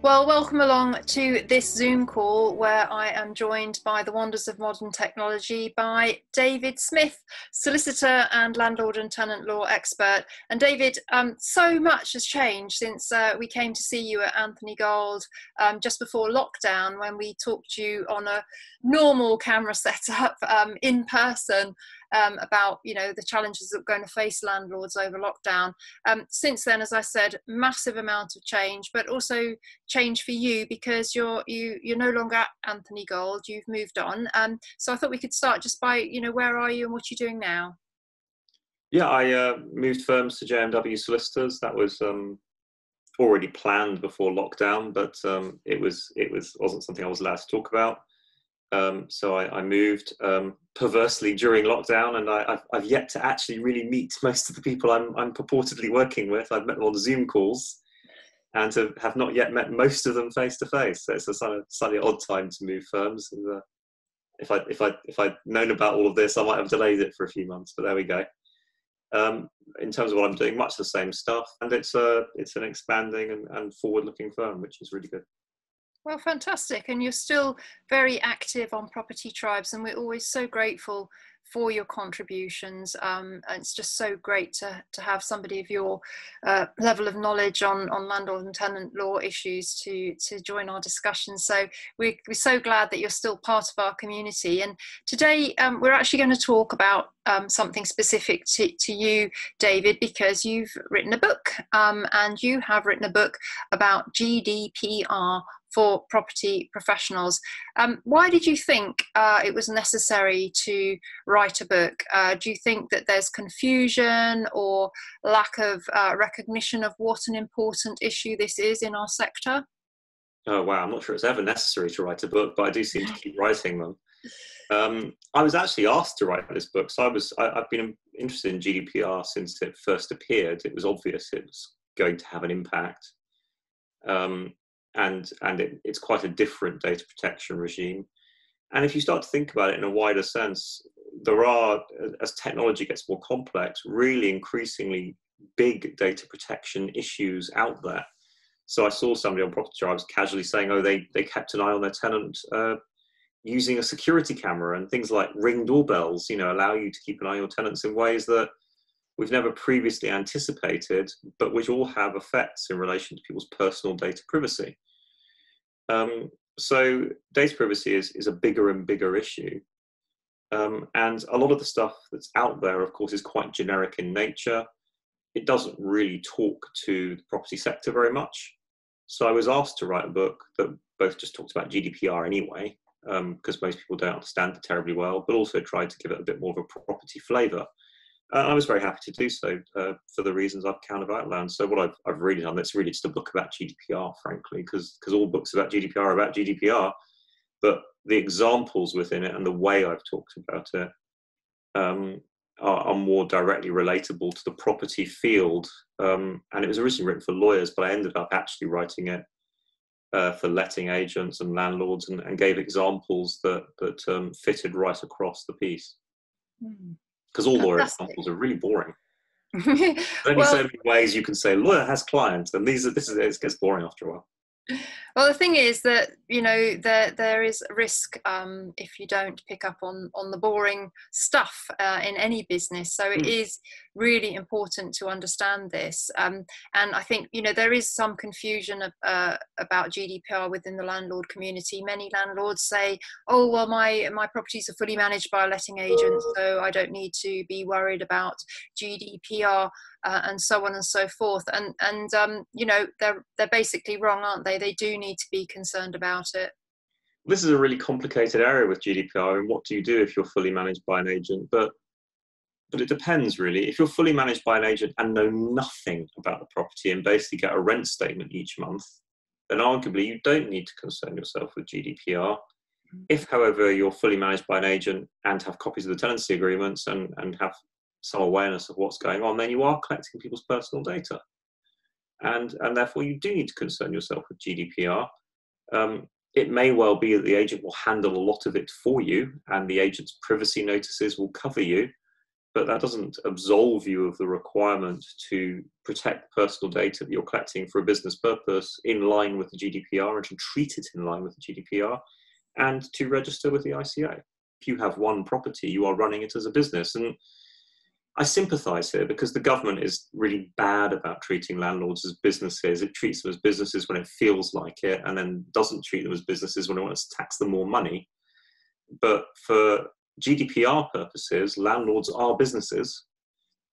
Well, welcome along to this Zoom call where I am joined by the wonders of modern technology by David Smith, solicitor and landlord and tenant law expert. And David, so much has changed since we came to see you at Anthony Gold just before lockdown, when we talked to you on a normal camera setup in person. About the challenges that we're going to face landlords over lockdown. Since then, as I said, massive amount of change, but also change for you because you're no longer at Anthony Gold. You've moved on. So I thought we could start just by where are you and what you're doing now. Yeah, I moved firms to JMW Solicitors. That was already planned before lockdown, but it wasn't something I was allowed to talk about. So I moved perversely during lockdown, and I've yet to actually really meet most of the people I'm purportedly working with. I've met them on Zoom calls, and have not yet met most of them face to face. So it's a slightly odd time to move firms. And, if I'd known about all of this, I might have delayed it for a few months. But there we go. In terms of what I'm doing, much the same stuff, and it's an expanding and forward-looking firm, which is really good. Well, fantastic. And you're still very active on Property Tribes, and we're always so grateful for your contributions. And it's just so great to have somebody of your level of knowledge on landlord and tenant law issues to join our discussion. So we're so glad that you're still part of our community. And today we're actually going to talk about something specific to you, David, because you've written a book, and you have written a book about GDPR for property professionals. Why did you think it was necessary to write a book? Do you think that there's confusion or lack of recognition of what an important issue this is in our sector? Oh wow, I'm not sure it's ever necessary to write a book, but I do seem to keep writing them. I was actually asked to write this book, so I've been interested in GDPR since it first appeared. It was obvious it was going to have an impact. And it's quite a different data protection regime. And if you start to think about it in a wider sense, there are, as technology gets more complex, really increasingly big data protection issues out there. So I saw somebody on Property Tribes casually saying, oh, they kept an eye on their tenant using a security camera, and things like Ring doorbells, allow you to keep an eye on your tenants in ways that we've never previously anticipated, but which all have effects in relation to people's personal data privacy. So data privacy is a bigger and bigger issue. And a lot of the stuff that's out there, of course, is quite generic in nature. It doesn't really talk to the property sector very much. So I was asked to write a book that both just talks about GDPR anyway, because most people don't understand it terribly well, but also tried to give it a bit more of a property flavour. I was very happy to do so for the reasons I've kind of outlined. So what I've really done, it's really just a book about GDPR, frankly, because all books about GDPR are about GDPR, but the examples within it and the way I've talked about it are more directly relatable to the property field. And it was originally written for lawyers, but I ended up actually writing it for letting agents and landlords, and gave examples that fitted right across the piece. Because all lawyer examples are really boring. There's only so many ways you can say lawyer has clients, and it gets boring after a while. Well, the thing is that there is a risk if you don't pick up on the boring stuff in any business. So it is really important to understand this. And I think there is some confusion about GDPR within the landlord community. Many landlords say, "Oh, well, my properties are fully managed by a letting agent, so I don't need to be worried about GDPR." And so on and so forth, and they're basically wrong, aren't they? They do need to be concerned about it. This is a really complicated area with GDPR, and what do you do if you're fully managed by an agent? But it depends, really. If you're fully managed by an agent and know nothing about the property and basically get a rent statement each month, then arguably you don't need to concern yourself with GDPR. If, however, you're fully managed by an agent and have copies of the tenancy agreements and have some awareness of what's going on, then you are collecting people's personal data. And therefore you do need to concern yourself with GDPR. It may well be that the agent will handle a lot of it for you, and the agent's privacy notices will cover you. but that doesn't absolve you of the requirement to protect personal data that you're collecting for a business purpose in line with the GDPR, and to treat it in line with the GDPR, and to register with the ICO. If you have one property, you are running it as a business. And I sympathise here, because the government is really bad about treating landlords as businesses. It treats them as businesses when it feels like it, and then doesn't treat them as businesses when it wants to tax them more money. But for GDPR purposes, landlords are businesses,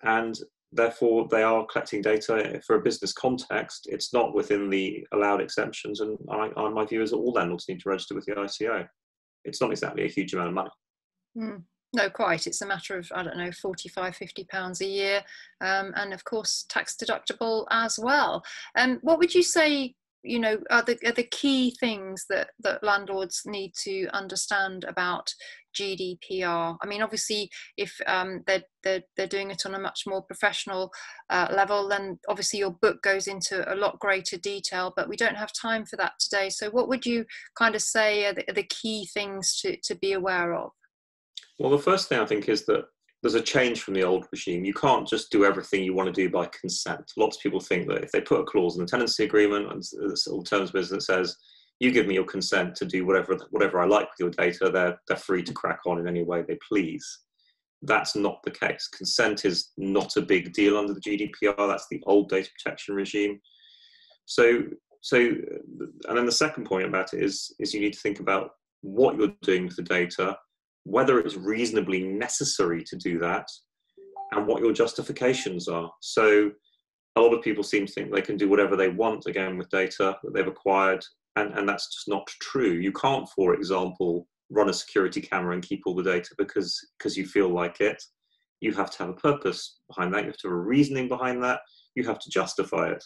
and therefore they are collecting data for a business context. It's not within the allowed exemptions, and my view is that all landlords need to register with the ICO. It's not exactly a huge amount of money. Mm. No, quite. It's a matter of, I don't know, 45, 50 pounds a year, and of course tax deductible as well. What would you say, you know, are the key things that landlords need to understand about GDPR? I mean, obviously, if they're doing it on a much more professional level, then obviously your book goes into a lot greater detail, but we don't have time for that today. So what would you kind of say are the key things to be aware of? Well, the first thing I think is that there's a change from the old regime. You can't just do everything you want to do by consent. Lots of people think that if they put a clause in the tenancy agreement and all terms of business that says, you give me your consent to do whatever I like with your data, they're free to crack on in any way they please. That's not the case. Consent is not a big deal under the GDPR. That's the old data protection regime. So, and then the second point about it is you need to think about what you're doing with the data, whether it's reasonably necessary to do that, and what your justifications are. So a lot of people seem to think they can do whatever they want, again, with data that they've acquired, and that's just not true. You can't, for example, run a security camera and keep all the data because you feel like it. You have to have a purpose behind that. You have to have a reasoning behind that. You have to justify it.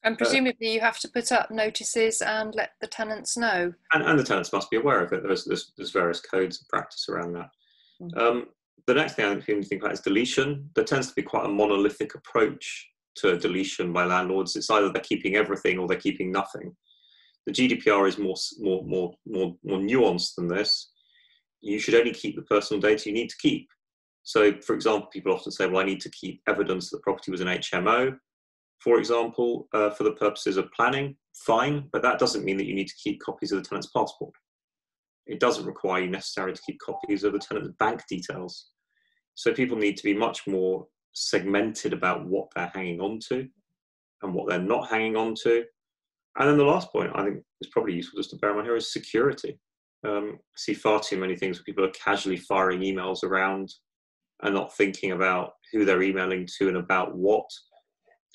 And presumably you have to put up notices and let the tenants know. And the tenants must be aware of it. There's various codes of practice around that. Mm-hmm. The next thing I think people think about is deletion. There tends to be quite a monolithic approach to deletion by landlords. It's either they're keeping everything or they're keeping nothing. The GDPR is more nuanced than this. You should only keep the personal data you need to keep. So, for example, people often say, well, I need to keep evidence that the property was an HMO, for example, for the purposes of planning. Fine, but that doesn't mean that you need to keep copies of the tenant's passport. It doesn't require you necessarily to keep copies of the tenant's bank details. So people need to be much more segmented about what they're hanging on to and what they're not hanging on to. And then the last point I think is probably useful just to bear in mind here is security. I see far too many things where people are casually firing emails around and not thinking about who they're emailing to and about what.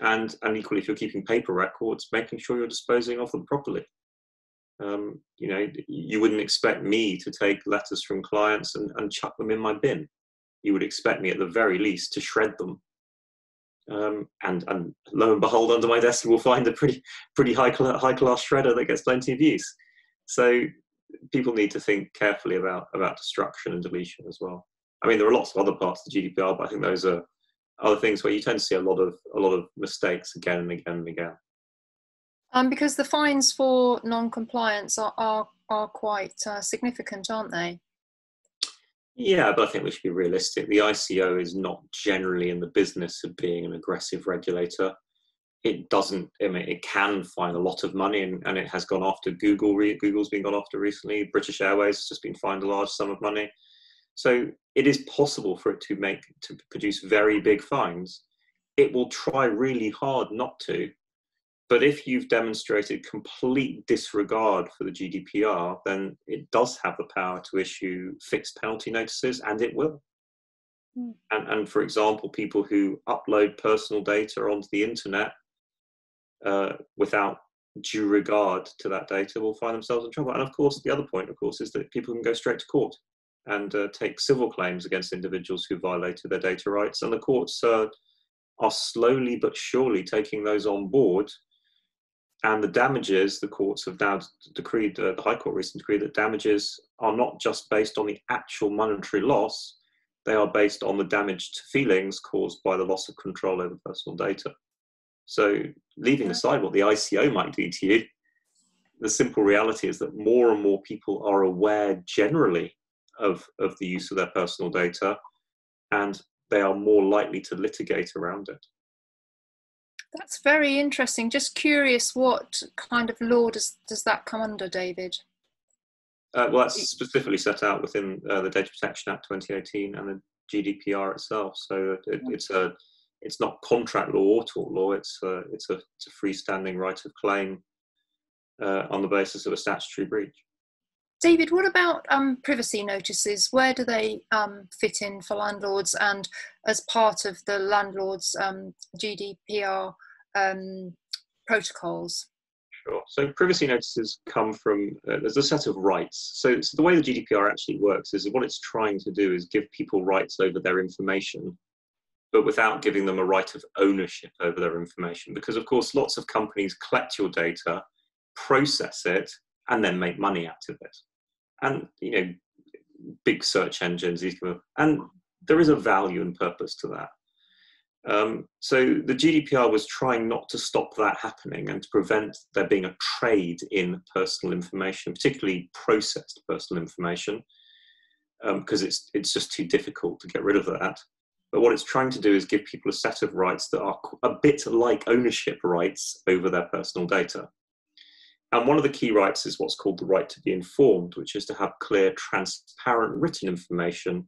And equally, if you're keeping paper records, making sure you're disposing of them properly. You know, you wouldn't expect me to take letters from clients and chuck them in my bin. You would expect me at the very least to shred them. And lo and behold, under my desk you will find a pretty high class shredder that gets plenty of use. So people need to think carefully about destruction and deletion as well. I mean, there are lots of other parts of the GDPR, but I think those are other things where you tend to see a lot of mistakes again and again and again. Because the fines for non-compliance are quite significant, aren't they? Yeah, but I think we should be realistic. The ICO is not generally in the business of being an aggressive regulator. It doesn't. I mean, it can fine a lot of money, and it has gone after Google. Google's been gone after recently. British Airways has just been fined a large sum of money. So it is possible for it to produce very big fines. It will try really hard not to. But if you've demonstrated complete disregard for the GDPR, then it does have the power to issue fixed penalty notices, and it will. Mm. And for example, people who upload personal data onto the internet without due regard to that data will find themselves in trouble. And of course, the other point, of course, is that people can go straight to court and take civil claims against individuals who violated their data rights. And the courts are slowly but surely taking those on board. And the damages, the courts have now decreed, the High Court recently decreed that damages are not just based on the actual monetary loss, they are based on the damage to feelings caused by the loss of control over personal data. So leaving aside what the ICO might do to you, the simple reality is that more and more people are aware generally of the use of their personal data. and they are more likely to litigate around it. That's very interesting. Just curious, what kind of law does that come under, David? Well, that's specifically set out within the Data Protection Act 2018 and the GDPR itself. So it's not contract law or tort law. It's a freestanding right of claim on the basis of a statutory breach. David, what about privacy notices? Where do they fit in for landlords and as part of the landlords' GDPR protocols? Sure. So privacy notices come from, there's a set of rights. So the way the GDPR actually works is what it's trying to do is give people rights over their information, but without giving them a right of ownership over their information. Because of course, lots of companies collect your data, process it, and then make money out of it. And, you know, big search engines, and there is a value and purpose to that. So the GDPR was trying not to stop that happening and to prevent there being a trade in personal information, particularly processed personal information, because it's just too difficult to get rid of that. But what it's trying to do is give people a set of rights that are a bit like ownership rights over their personal data. And one of the key rights is what's called the right to be informed, which is to have clear, transparent written information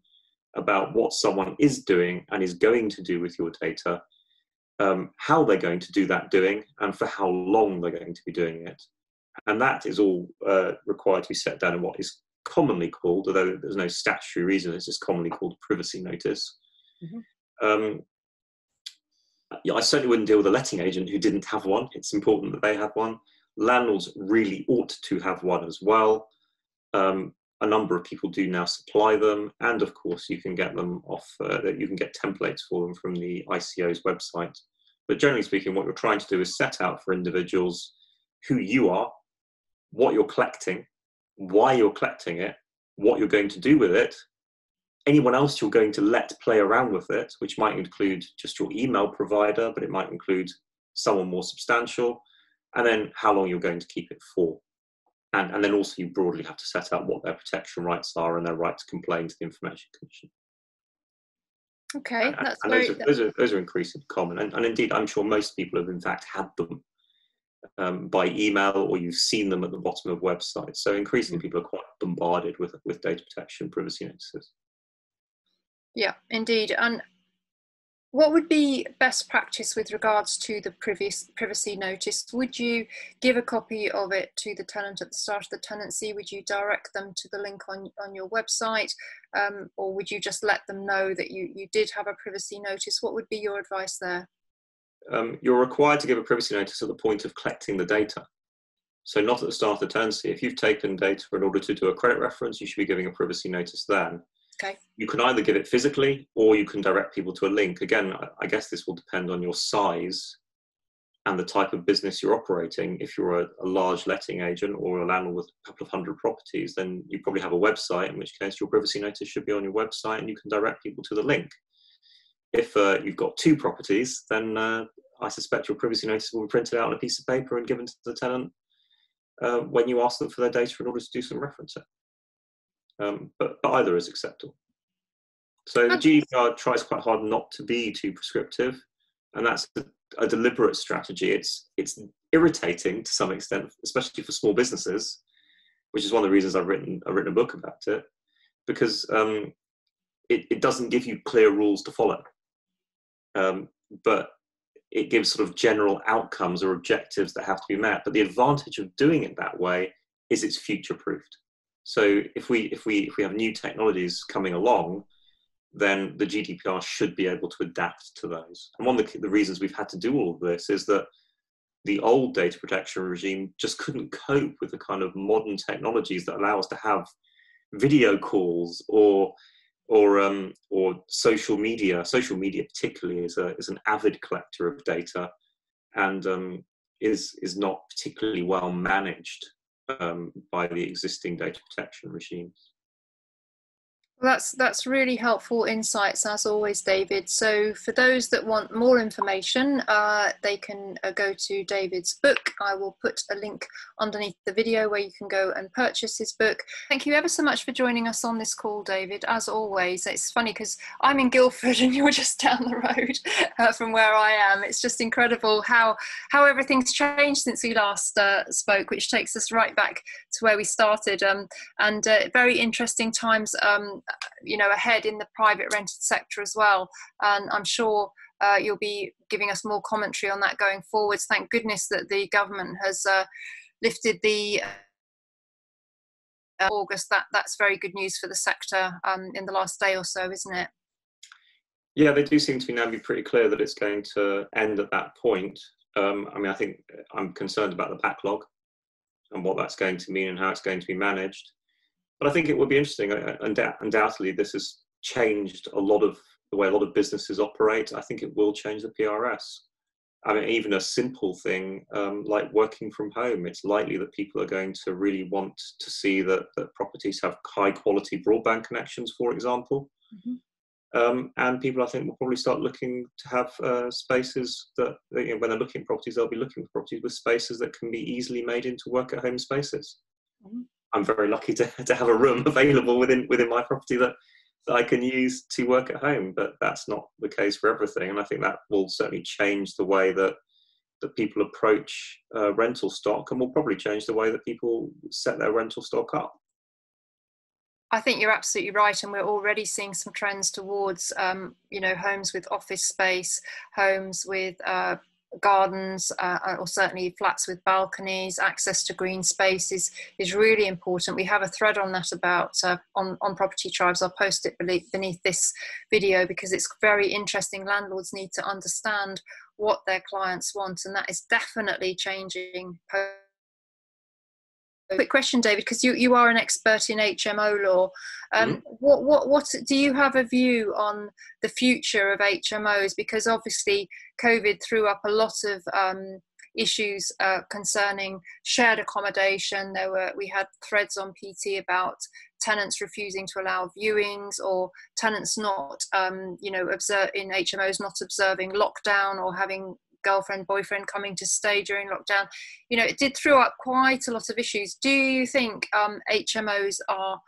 about what someone is doing and is going to do with your data, how they're going to do that doing, and for how long they're going to be doing it. And that is all required to be set down in what is commonly called, although there's no statutory reason, it's just commonly called a privacy notice. Mm-hmm. Yeah, I certainly wouldn't deal with a letting agent who didn't have one. It's important that they have one. Landlords really ought to have one as well. A number of people do now supply them, and of course you can get them off, you can get templates for them from the ICO's website. But generally speaking, what you're trying to do is set out for individuals who you are, what you're collecting, why you're collecting it, what you're going to do with it, anyone else you're going to let play around with it, which might include just your email provider, but it might include someone more substantial, and then how long you're going to keep it for. And then also you broadly have to set out what their protection rights are and their right to complain to the Information Commission. Okay, those are increasingly common. And indeed, I'm sure most people have in fact had them by email, or you've seen them at the bottom of websites. So increasingly people are quite bombarded with data protection privacy notices. Yeah, indeed. And what would be best practice with regards to the privacy notice? Would you give a copy of it to the tenant at the start of the tenancy? Would you direct them to the link on your website? Or would you just let them know that you did have a privacy notice? What would be your advice there? You're required to give a privacy notice at the point of collecting the data. So not at the start of the tenancy. If you've taken data in order to do a credit reference, you should be giving a privacy notice then. Okay. You can either give it physically or you can direct people to a link. Again, I guess this will depend on your size and the type of business you're operating. If you're a large letting agent or a landlord with a couple of hundred properties, then you probably have a website, in which case your privacy notice should be on your website and you can direct people to the link. If you've got 2 properties, then I suspect your privacy notice will be printed out on a piece of paper and given to the tenant when you ask them for their data in order to do some referencing. But either is acceptable. So the GDPR tries quite hard not to be too prescriptive, and that's a deliberate strategy. It's irritating to some extent, especially for small businesses, which is one of the reasons I've written a book about it, because it doesn't give you clear rules to follow, but it gives sort of general outcomes or objectives that have to be met. But the advantage of doing it that way is it's future-proofed. So if we have new technologies coming along, then the GDPR should be able to adapt to those. And one of the reasons we've had to do all of this is that the old data protection regime just couldn't cope with the kind of modern technologies that allow us to have video calls or social media. Social media particularly is an avid collector of data and is not particularly well managed by the existing data protection regimes. Well, that's really helpful insights as always, David. So for those that want more information, they can go to David's book. I will put a link underneath the video where you can go and purchase his book. Thank you ever so much for joining us on this call, David. As always, it's funny because I'm in Guildford and you're just down the road from where I am. It's just incredible how everything's changed since we last spoke, which takes us right back to where we started. And very interesting times ahead in the private rented sector as well, and I'm sure you'll be giving us more commentary on that going forwards. Thank goodness that the government has lifted the August. That's very good news for the sector in the last day or so, isn't it? Yeah, they do seem to be now be pretty clear that it's going to end at that point. I think I'm concerned about the backlog and what that's going to mean and how it's going to be managed. But I think it would be interesting. Undoubtedly, this has changed a lot of the way a lot of businesses operate. I think it will change the PRS. I mean, even a simple thing like working from home, it's likely that people are going to really want to see that properties have high quality broadband connections, for example. Mm-hmm. And people, I think, will probably start looking to have spaces that, when they're looking at properties, they'll be looking for properties with spaces that can be easily made into work at home spaces. Mm-hmm. I'm very lucky to have a room available within my property that I can use to work at home, but that's not the case for everything. And I think that will certainly change the way that people approach rental stock, and will probably change the way that people set their rental stock up. I think you're absolutely right, and we're already seeing some trends towards, homes with office space, homes with gardens, or certainly flats with balconies. Access to green space is really important. We have a thread on that about on Property Tribes. I'll post it beneath this video because it's very interesting. Landlords need to understand what their clients want, and that is definitely changing. Quick question, David, because you are an expert in HMO law. What do you have a view on the future of HMOs? Because obviously COVID threw up a lot of issues concerning shared accommodation. We had threads on PT about tenants refusing to allow viewings, or tenants not in HMOs not observing lockdown, or having girlfriend, boyfriend coming to stay during lockdown. It did throw up quite a lot of issues. Do you think HMOs are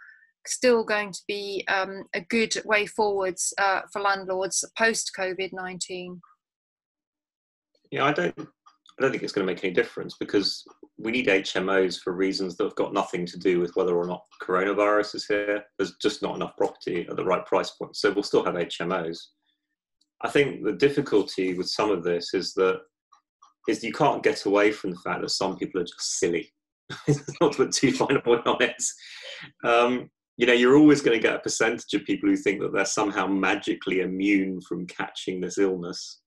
still going to be a good way forwards for landlords post COVID-19? Yeah, I don't think it's going to make any difference, because we need HMOs for reasons that have got nothing to do with whether or not coronavirus is here. There's just not enough property at the right price point, so we'll still have HMOs. I think the difficulty with some of this is you can't get away from the fact that some people are just silly. Not to put too fine a point on it. You're always going to get a percentage of people who think that they're somehow magically immune from catching this illness,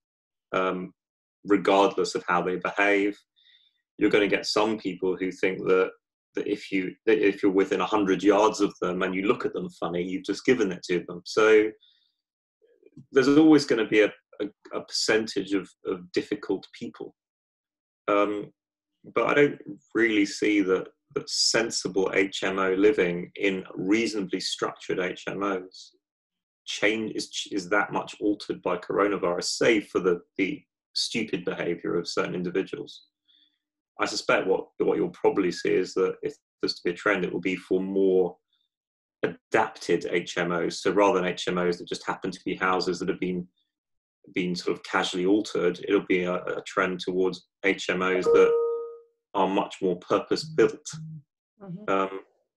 regardless of how they behave. You're going to get some people who think that if you're within 100 yards of them and you look at them funny, you've just given it to them. So there's always going to be a percentage of difficult people. But I don't really see that sensible HMO living in reasonably structured HMOs is that much altered by coronavirus, save for the stupid behaviour of certain individuals. I suspect what you'll probably see is that if there's to be a trend, it will be for more adapted HMOs. So rather than HMOs that just happen to be houses that have been sort of casually altered, it'll be a trend towards HMOs that are much more purpose-built,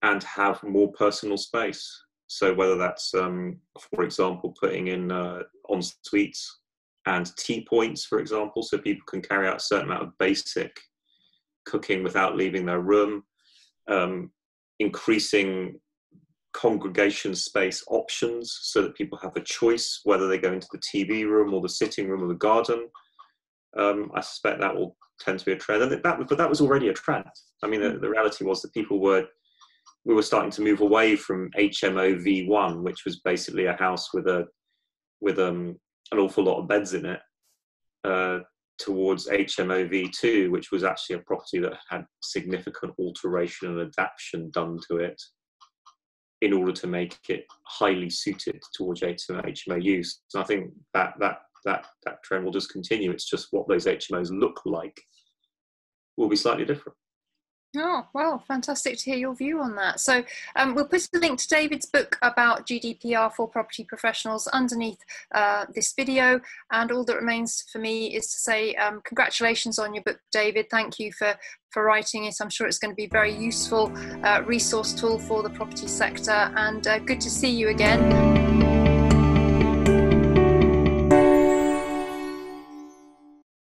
and have more personal space. So whether that's, for example, putting in en suites and tea points, for example, so people can carry out a certain amount of basic cooking without leaving their room, increasing congregation space options so that people have a choice whether they go into the TV room or the sitting room or the garden. I suspect that will tend to be a trend, but that was already a trend. I mean, the reality was that we were starting to move away from HMO V1, which was basically a house with an awful lot of beds in it, towards HMO V2, which was actually a property that had significant alteration and adaptation done to it, in order to make it highly suited towards HMO use. And I think that trend will just continue. It's just what those HMOs look like will be slightly different. Oh, well, fantastic to hear your view on that. So we'll put a link to David's book about GDPR for property professionals underneath this video. And all that remains for me is to say congratulations on your book, David. Thank you for writing it. I'm sure it's going to be a very useful resource tool for the property sector, and good to see you again.